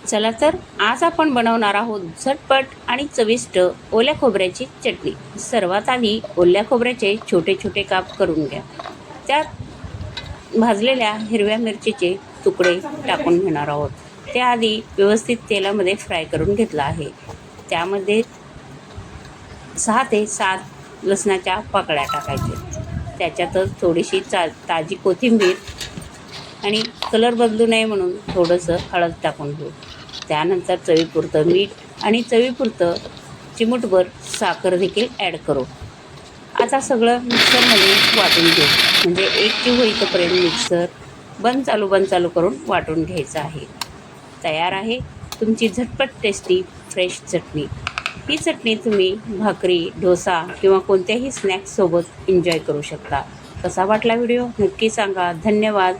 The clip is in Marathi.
चला तर आज आपण बनवणार आहोत झटपट आणि चविष्ट ओल्या खोबऱ्याची चटणी। सर्वात आधी ओल्या खोबऱ्याचे छोटे छोटे काप करून घ्या। त्यात भाजलेल्या हिरव्या मिरचीचे तुकडे टाकून घेणार आहोत। त्याआधी व्यवस्थित तेलामध्ये फ्राय करून घेतला आहे। त्यामध्ये 6 ते 7 लसणाच्या पाकळ्या टाकायच्या। त्याच्यातच थोडीशी ताजी कोथिंबीर आणि कलर बदलू नये म्हणून थोडंसं हळद टाकून घेऊ। त्यानंतर चवीपुरतं मीठ आणि चवीपुरतं चिमूटभर साखर देखील ॲड करू। आता सगळं मिक्सरमध्ये वाटून घेऊ, म्हणजे एकजीव होईपर्यंत मिक्सर बंद चालू करून वाटून घ्यायचं आहे। तयार आहे तुमची झटपट टेस्टी फ्रेश चटणी। ही चटणी तुम्ही भाकरी, डोसा किंवा कोणत्याही स्नॅक्ससोबत एन्जॉय करू शकता। कसा वाटला व्हिडिओ नक्की सांगा। धन्यवाद।